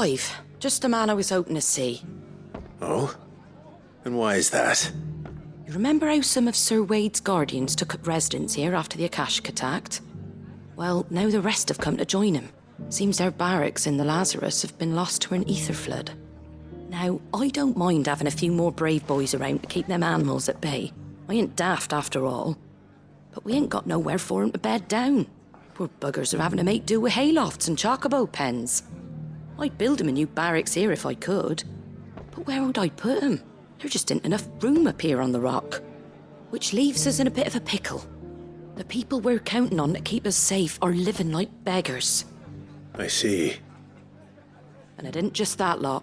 Clive. Just the man I was hoping to see. Oh? And why is that? You remember how some of Sir Wade's guardians took up residence here after the Akashic attacked? Well, now the rest have come to join him. Seems their barracks in the Lazarus have been lost to an ether flood. Now, I don't mind having a few more brave boys around to keep them animals at bay. I ain't daft after all. But we ain't got nowhere for 'em to bed down. Poor buggers are having to make do with haylofts and chocobo pens. I'd build 'em a new barracks here if I could. But where would I put 'em? There just ain't enough room up here on the rock. Which leaves us in a bit of a pickle. The people we're counting on to keep us safe are living like beggars. I see. And it ain't just that lot.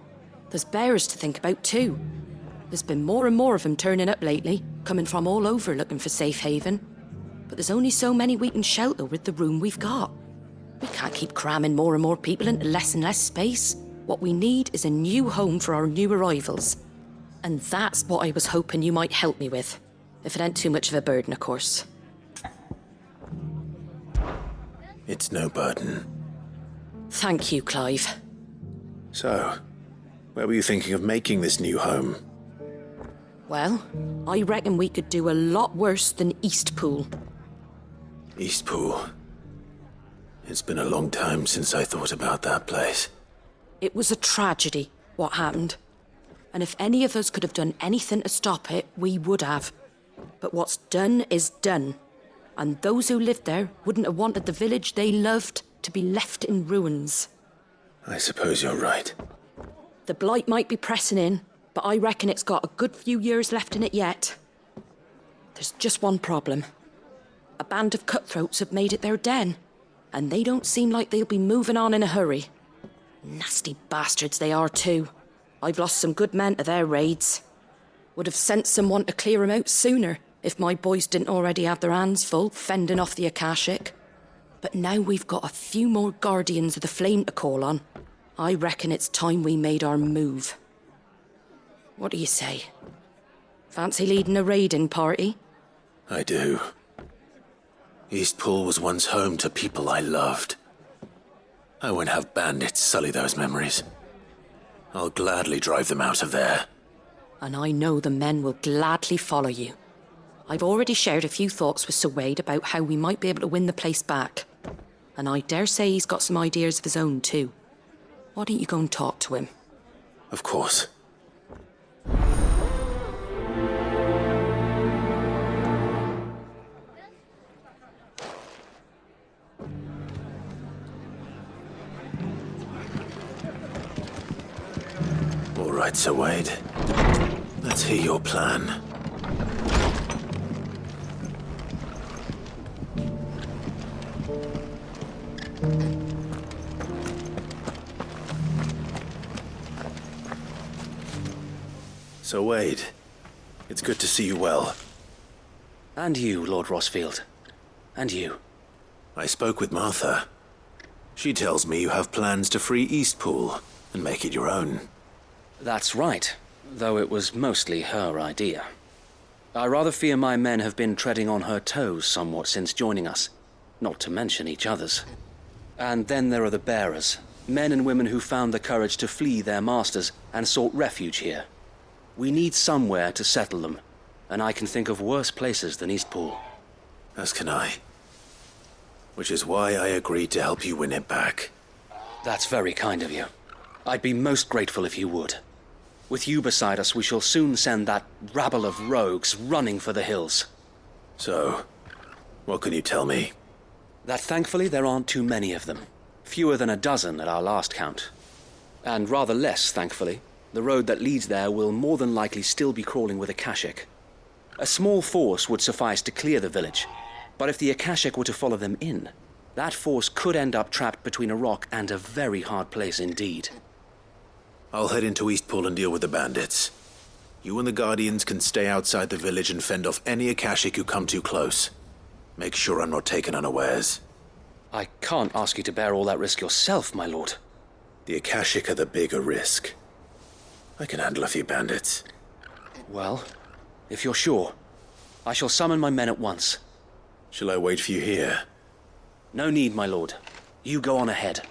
There's bears to think about too. There's been more and more of them turning up lately, coming from all over looking for safe haven. But there's only so many we can shelter with the room we've got. We can't keep cramming more and more people into less and less space. What we need is a new home for our new arrivals. And that's what I was hoping you might help me with. If it ain't too much of a burden, of course. It's no burden. Thank you, Clive. So, where were you thinking of making this new home? Well, I reckon we could do a lot worse than Eastpool. Eastpool. It's been a long time since I thought about that place. It was a tragedy, what happened. And if any of us could have done anything to stop it, we would have. But what's done is done. And those who lived there wouldn't have wanted the village they loved to be left in ruins. I suppose you're right. The blight might be pressing in, but I reckon it's got a good few years left in it yet. There's just one problem. A band of cutthroats have made it their den, and they don't seem like they'll be moving on in a hurry. Nasty bastards they are too. I've lost some good men to their raids. Would have sent someone to clear 'em out sooner if my boys didn't already have their hands full fending off the Akashic. But now we've got a few more guardians of the flame to call on. I reckon it's time we made our move. What do you say? Fancy leading a raiding party? I do. Eastpool was once home to people I loved. I won't have bandits sully those memories. I'll gladly drive them out of there. And I know the men will gladly follow you. I've already shared a few thoughts with Sir Wade about how we might be able to win the place back. And I dare say he's got some ideas of his own too. Why don't you go and talk to him? Of course. All right, Sir Wade. Let's hear your plan. So, Wade, it's good to see you well. And you, Lord Rossfield. And you. I spoke with Martha. She tells me you have plans to free Eastpool and make it your own. That's right, though it was mostly her idea. I rather fear my men have been treading on her toes somewhat since joining us, not to mention each other's. And then there are the bearers, men and women who found the courage to flee their masters and sought refuge here. We need somewhere to settle them, and I can think of worse places than Eastpool. As can I. Which is why I agreed to help you win it back. That's very kind of you. I'd be most grateful if you would. With you beside us, we shall soon send that rabble of rogues running for the hills. So, what can you tell me? That thankfully there aren't too many of them. Fewer than a dozen at our last count. And rather less, thankfully. The road that leads there will more than likely still be crawling with Akashic. A small force would suffice to clear the village, but if the Akashic were to follow them in, that force could end up trapped between a rock and a very hard place indeed. I'll head into Eastpool and deal with the bandits. You and the Guardians can stay outside the village and fend off any Akashic who come too close. Make sure I'm not taken unawares. I can't ask you to bear all that risk yourself, my lord. The Akashic are the bigger risk. I can handle a few bandits. Well, if you're sure, I shall summon my men at once. Shall I wait for you here? No need, my lord. You go on ahead.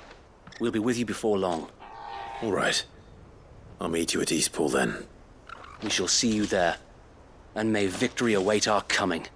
We'll be with you before long. All right. I'll meet you at Eastpool then. We shall see you there, and may victory await our coming.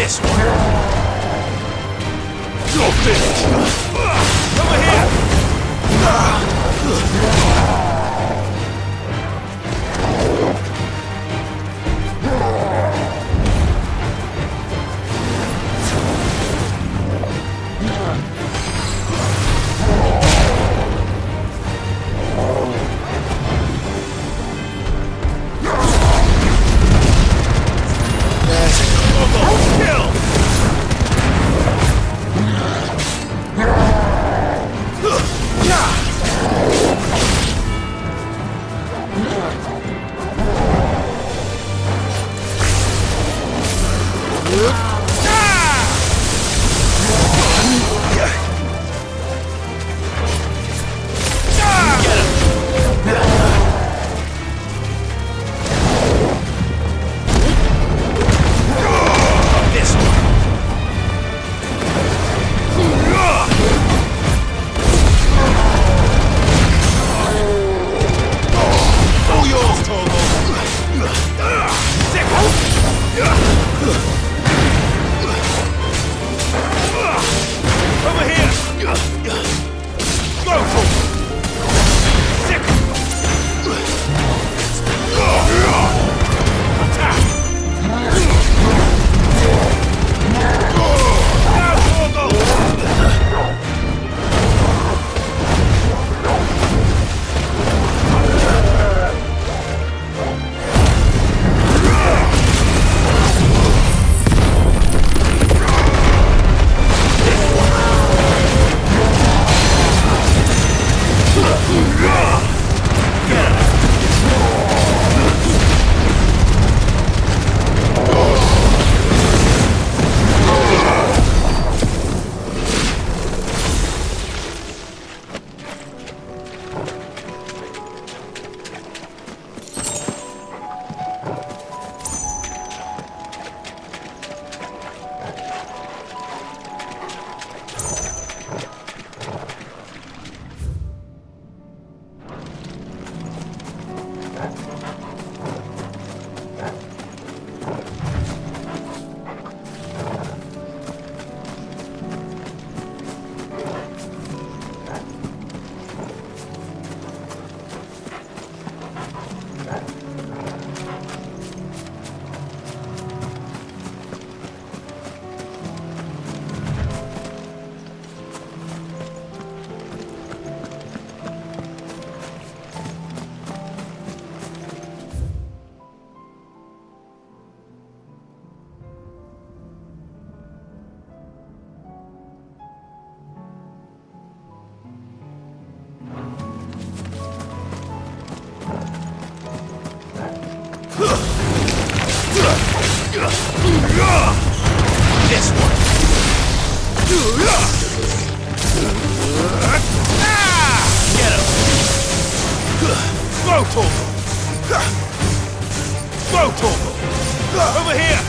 This one. You're finished. Over here. This one. Get him. Throw torso. Throw torso. Over here.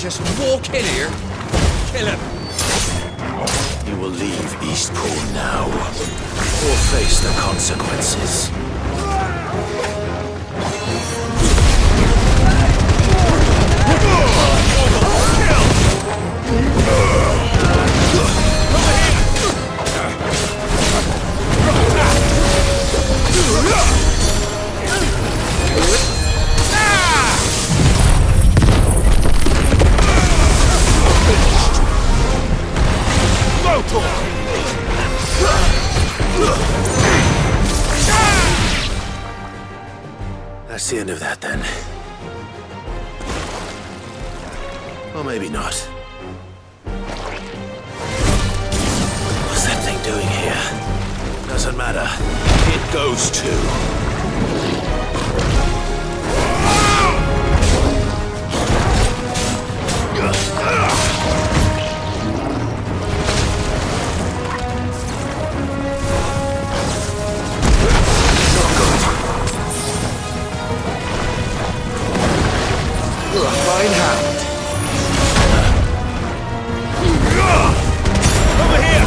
just walk in here, kill him. You will leave Eastpool now, or face the consequences. That's the end of that, then. Or maybe not. What's that thing doing here? Doesn't matter. It goes too. Fine hand. Over here!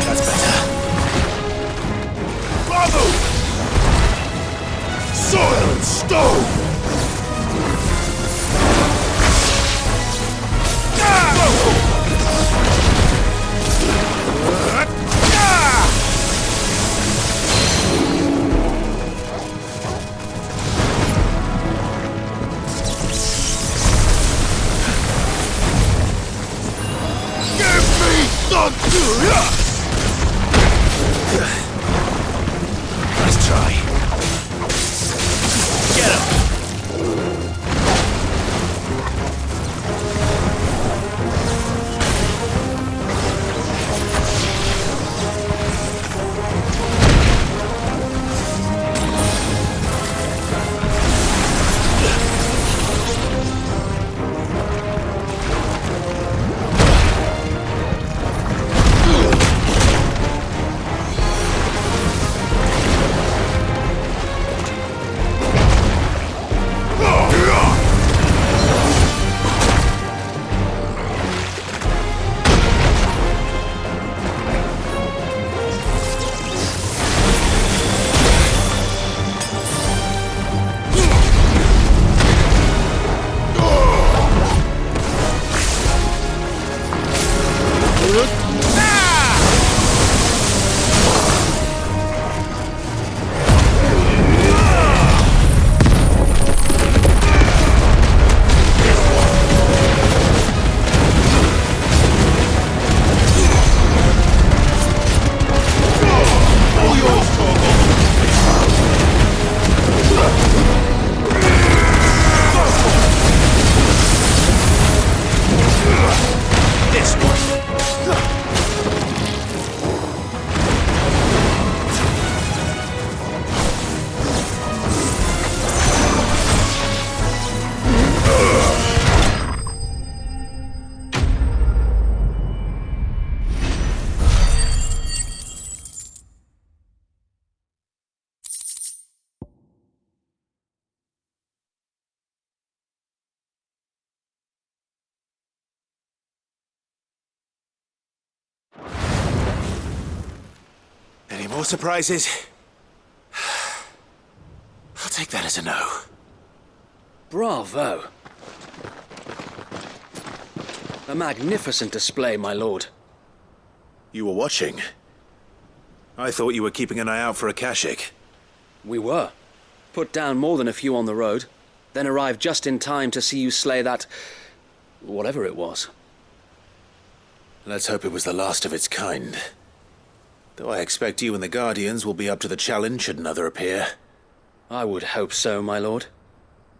That's better. Bravo! Soil and stone! Let's try. Get him! Any more surprises? I'll take that as a no. Bravo. A magnificent display, my lord. You were watching? I thought you were keeping an eye out for a Kashik. We were. Put down more than a few on the road, then arrived just in time to see you slay that... whatever it was. Let's hope it was the last of its kind. Though I expect you and the Guardians will be up to the challenge should another appear. I would hope so, my lord.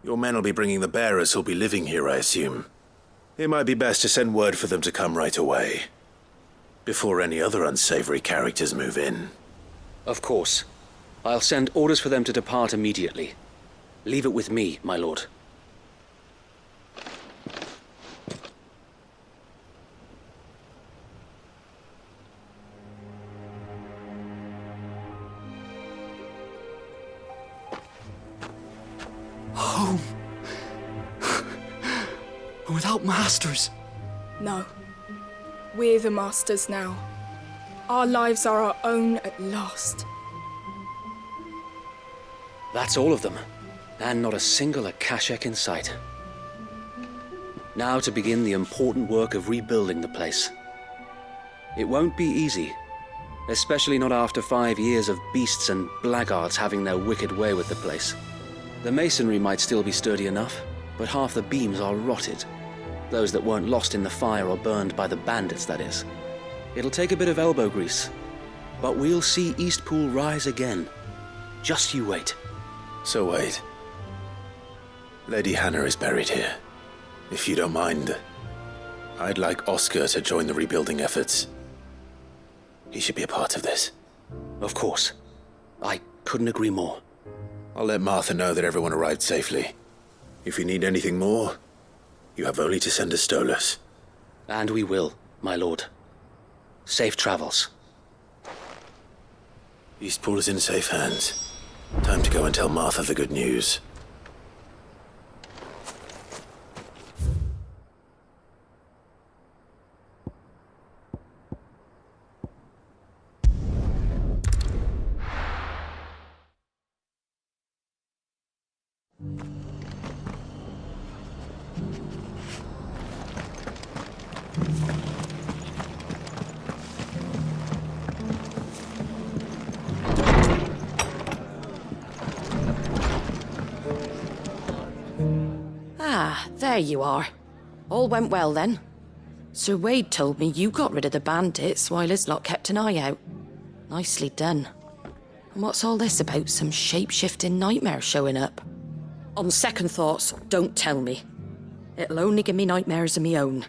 Your men will be bringing the bearers who'll be living here, I assume. It might be best to send word for them to come right away, before any other unsavory characters move in. Of course. I'll send orders for them to depart immediately. Leave it with me, my lord. without masters. No. We're the masters now. Our lives are our own at last. That's all of them, and not a single Akashic in sight. Now to begin the important work of rebuilding the place. It won't be easy, especially not after 5 years of beasts and blackguards having their wicked way with the place. The masonry might still be sturdy enough, but half the beams are rotted. Those that weren't lost in the fire or burned by the bandits, that is. It'll take a bit of elbow grease, but we'll see Eastpool rise again. Just you wait. So wait. Lady Hannah is buried here. If you don't mind, I'd like Oscar to join the rebuilding efforts. He should be a part of this. Of course. I couldn't agree more. I'll let Martha know that everyone arrived safely. If you need anything more, you have only to send a Stolas. And we will, my lord. Safe travels. Eastpool is in safe hands. Time to go and tell Martha the good news. Ah, there you are. All went well then. Sir Wade told me you got rid of the bandits while his lot kept an eye out. Nicely done. And what's all this about some shape-shifting nightmare showing up? On second thoughts, don't tell me. It'll only give me nightmares of me own.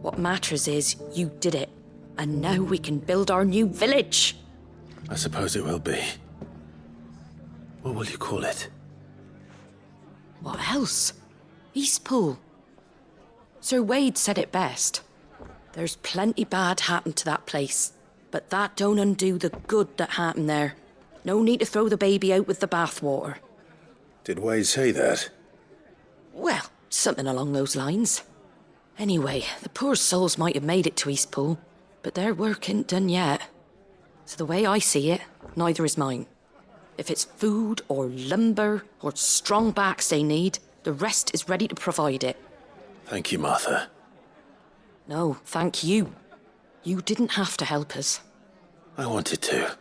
What matters is you did it. And now we can build our new village. I suppose it will be. What will you call it? What else? Eastpool. Sir Wade said it best. There's plenty bad happened to that place, but that don't undo the good that happened there. No need to throw the baby out with the bathwater. Did Wade say that? Well, something along those lines. Anyway, the poor souls might have made it to Eastpool, but their work ain't done yet. So the way I see it, neither is mine. If it's food or lumber or strong backs they need, the rest is ready to provide it. Thank you, Martha. No, thank you. You didn't have to help us. I wanted to.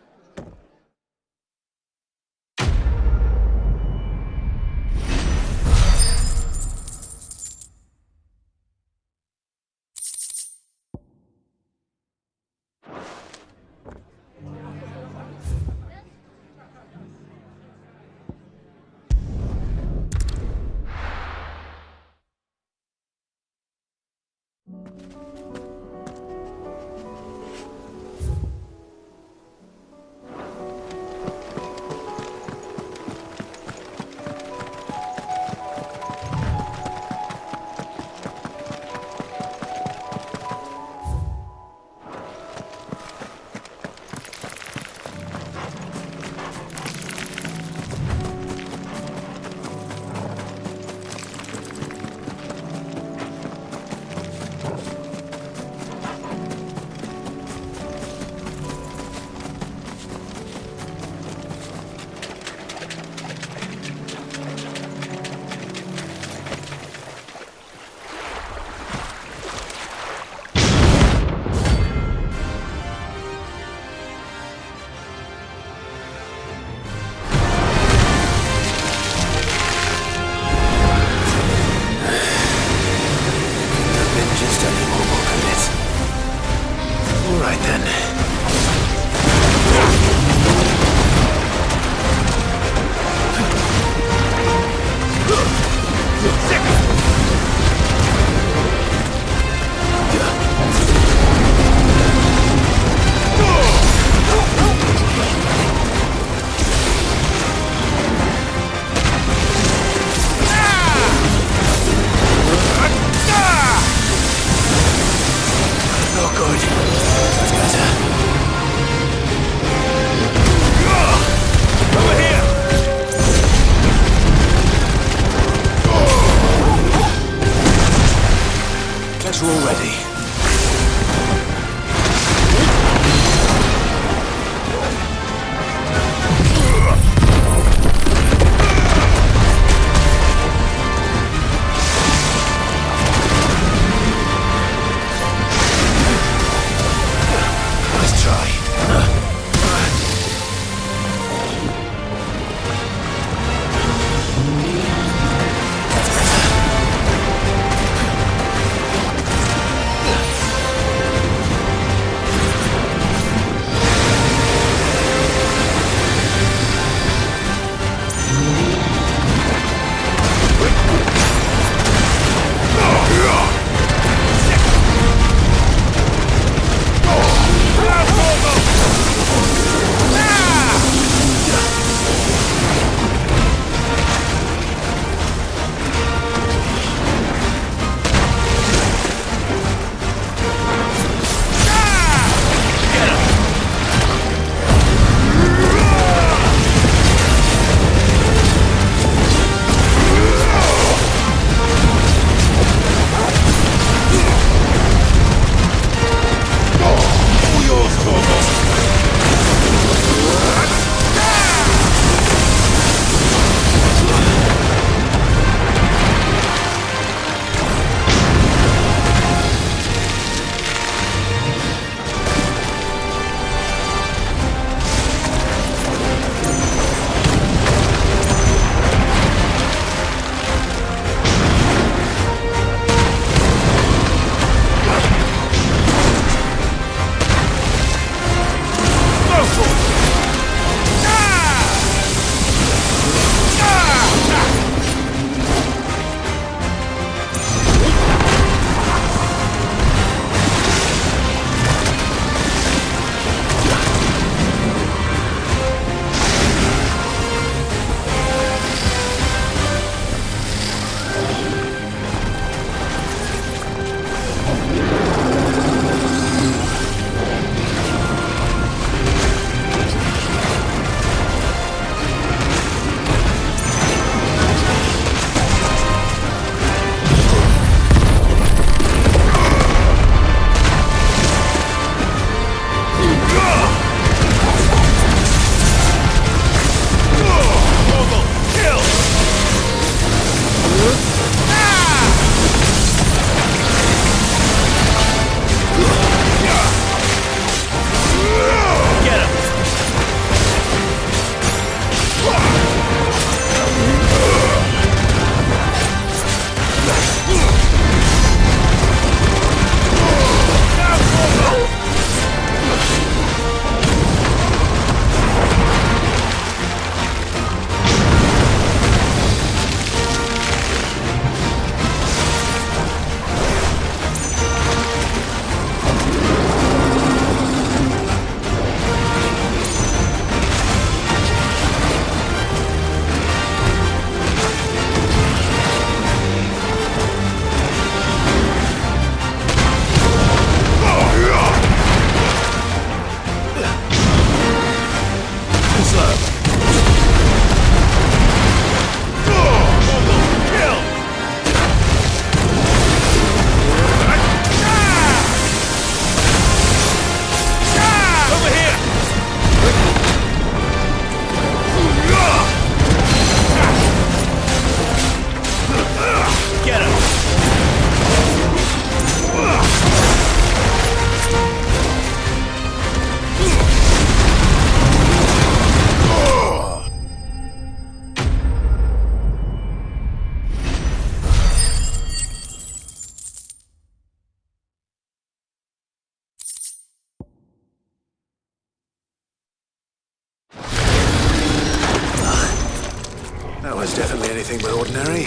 was definitely anything but ordinary.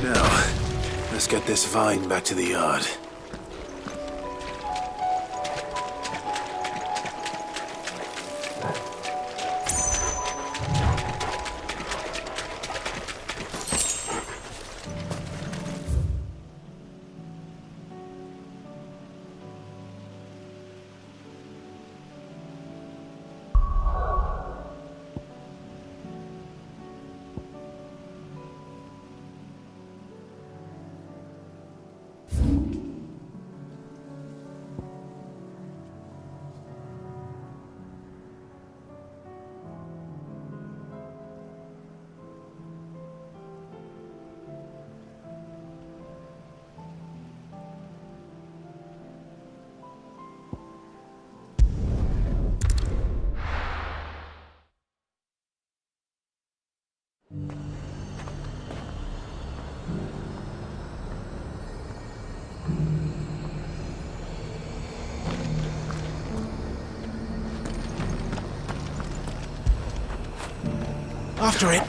Now, let's get this vine back to the yard. After it.